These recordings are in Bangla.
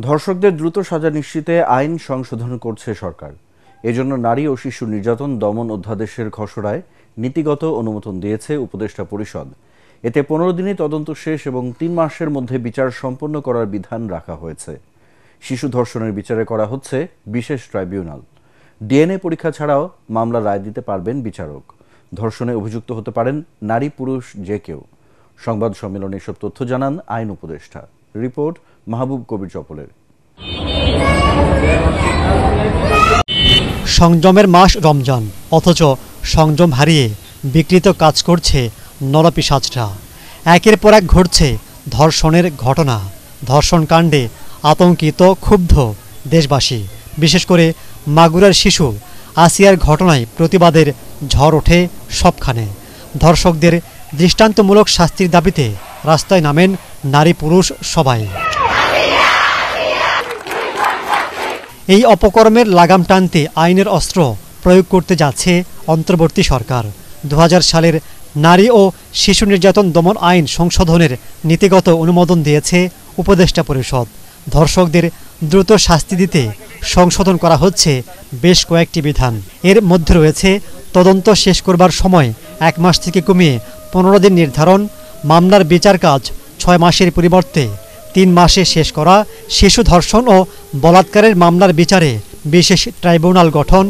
ধর্ষকদের দ্রুত সাজা নিশ্চিতে আইন সংশোধন করছে সরকার। এজন্য নারী ও শিশু নির্যাতন দমন অধ্যাদেশের খসড়ায় নীতিগত অনুমোদন দিয়েছে উপদেষ্টা পরিষদ। এতে 15 দিনে তদন্ত শেষ এবং 3 মাসের মধ্যে বিচার সম্পন্ন করার বিধান রাখা হয়েছে। শিশু ধর্ষণের বিচারে করা হচ্ছে বিশেষ ট্রাইব্যুনাল। ডিএনএ পরীক্ষা ছাড়াও মামলা রায় দিতে পারবেন বিচারক। ধর্ষণে অভিযুক্ত হতে পারেন নারী পুরুষ যে কেউ। সংবাদ সম্মেলনে এসব তথ্য জানান আইন উপদেষ্টা। রিপোর্ট মাহবুব কবির চপলের। সংযমের মাস রমজান, অথচ সংযম হারিয়ে বিকৃত কাজ করছে নরপিশাচরা। একের পর এক ঘটছে ধর্ষণের ঘটনা। ধর্ষণ কাণ্ডে আতঙ্কিত ক্ষুব্ধ দেশবাসী, বিশেষ করে মাগুরার শিশু আসিয়ার ঘটনায় প্রতিবাদের ঝড় ওঠে সবখানে। ধর্ষকদের দৃষ্টান্তমূলক শাস্তির দাবিতে রাস্তায় নামেন নারী পুরুষ সবাই। এই অপকর্মের লাগাম টানতে আইনের অস্ত্র প্রয়োগ করতে যাচ্ছে অন্তর্বর্তী সরকার। 2000 সালের নারী ও শিশু নির্যাতন দমন আইন সংশোধনের নীতিগত অনুমোদন দিয়েছে উপদেষ্টা পরিষদ। ধর্ষকদের দ্রুত শাস্তি দিতে সংশোধন করা হচ্ছে বেশ কয়েকটি বিধান। এর মধ্যে রয়েছে তদন্ত শেষ করবার সময় 1 মাস থেকে কমিয়ে 15 দিন নির্ধারণ, মামলার বিচার কাজ 6 মাসের পরিবর্তে 3 মাসে শেষ করা, শিশু ধর্ষণ ও বলাৎকারের মামলার বিচারে বিশেষ ট্রাইব্যুনাল গঠন,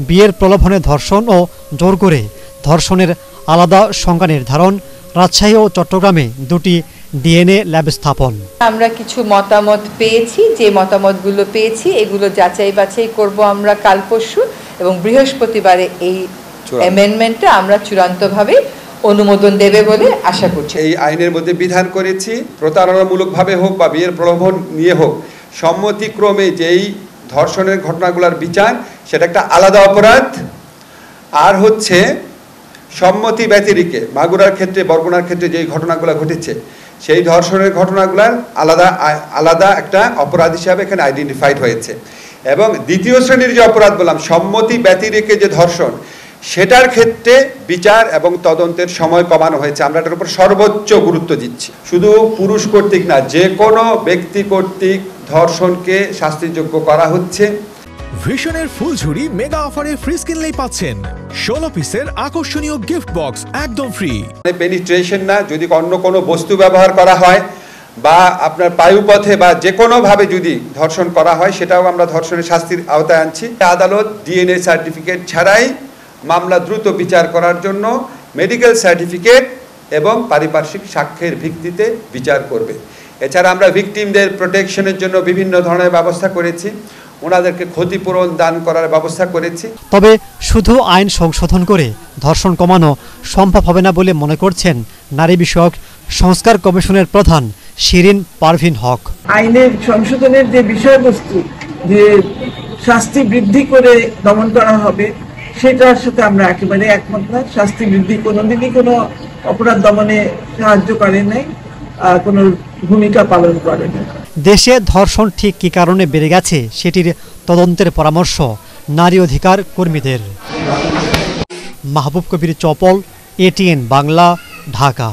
বিয়ের প্রলোভনে ধর্ষণ ও জোর করে ধর্ষণের আলাদা সংজ্ঞা নির্ধারণ, রাজশাহী ও চট্টগ্রামে 2টি ডিএনএ ল্যাব স্থাপন। আমরা কিছু মতামত পেয়েছি, যে মতামতগুলো পেয়েছি এগুলো যাচাই বাছাই করব আমরা কাল পরশু, এবং বৃহস্পতিবারে এই অ্যামেন্ডমেন্টটা আমরা চূড়ান্তভাবে অনুমোদন দেবে বলে আশা করছি। এই আইনের মধ্যে বিধান করেছি, প্রতারণামূলকভাবে হোক বা বিয়ের প্রলোভন নিয়ে হোক, সম্মতিক্রমে যেই ধর্ষণের ঘটনাগুলোর বিচার সেটা একটা আলাদা অপরাধ। আর হচ্ছে সম্মতি ব্যতিরেকে মাগুরার ক্ষেত্রে, বরগুনার ক্ষেত্রে যেই ঘটনাগুলো ঘটেছে সেই ধর্ষণের ঘটনাগুলার আলাদা একটা অপরাধ হিসাবে এখানে আইডেন্টিফাইড হয়েছে। এবং দ্বিতীয় শ্রেণীর যে অপরাধ বললাম, সম্মতি ব্যতিরেকে যে ধর্ষণ, সেটার ক্ষেত্রে বিচার এবং তদন্তের সময় কমানো হয়েছে। আমরা এটার উপর সর্বোচ্চ গুরুত্ব দিচ্ছি। শুধু পুরুষ কর্তৃক না, যে কোনো ব্যক্তি কর্তৃক ধর্ষণকে শাস্তিযোগ্য করা হচ্ছে। ভিশনের ফুলঝুরি মেগা অফারে ফ্রিজ কিনলেই পাচ্ছেন 16 পিসের আকর্ষণীয় গিফট বক্স একদম ফ্রি। পেনিট্রেশন না, যদি অন্য কোনো বস্তু ব্যবহার করা হয় বা আপনার বায়ুপথে বা যে কোনোভাবে যদি ধর্ষণ করা হয়, সেটাও আমরা ধর্ষণের শাস্তির আওতায় আনছি। আদালত ডিএনএ সার্টিফিকেট ছাড়াই মামলা দ্রুত বিচার করার জন্য মেডিকেল সার্টিফিকেট এবং পারিপার্শ্বিক সাক্ষ্যের ভিত্তিতে বিচার করবে। এছাড়া আমরা ভিকটিমদের প্রোটেকশনের জন্য বিভিন্ন ধরনের ব্যবস্থা করেছি, ওনাদেরকে ক্ষতিপূরণ দান করার ব্যবস্থা করেছি। তবে শুধু আইন সংশোধন করে ধর্ষণ কমানো সম্ভব হবে না বলে মনে করছেন নারী বিষয়ক সংস্কার কমিশনের প্রধান শিরিন পারভিন হক। আইনের সংশোধনের যে বিষয়বস্তু, যে শাস্তি বৃদ্ধি করে দমন করা হবে, সেটার সাথে আমরা একেবারে একমত না। শাস্তি বৃদ্ধি কোনোদিনই কোনো অপরাধ দমনে সাহায্য করে নাই, কোনো ভূমিকা পালন করে না। দেশে ধর্ষণ ঠিক কী কারণে বেড়ে গেছে সেটির তদন্তের পরামর্শ নারী অধিকার কর্মীদের। মাহবুব কবির চপল, ATN বাংলা, ঢাকা।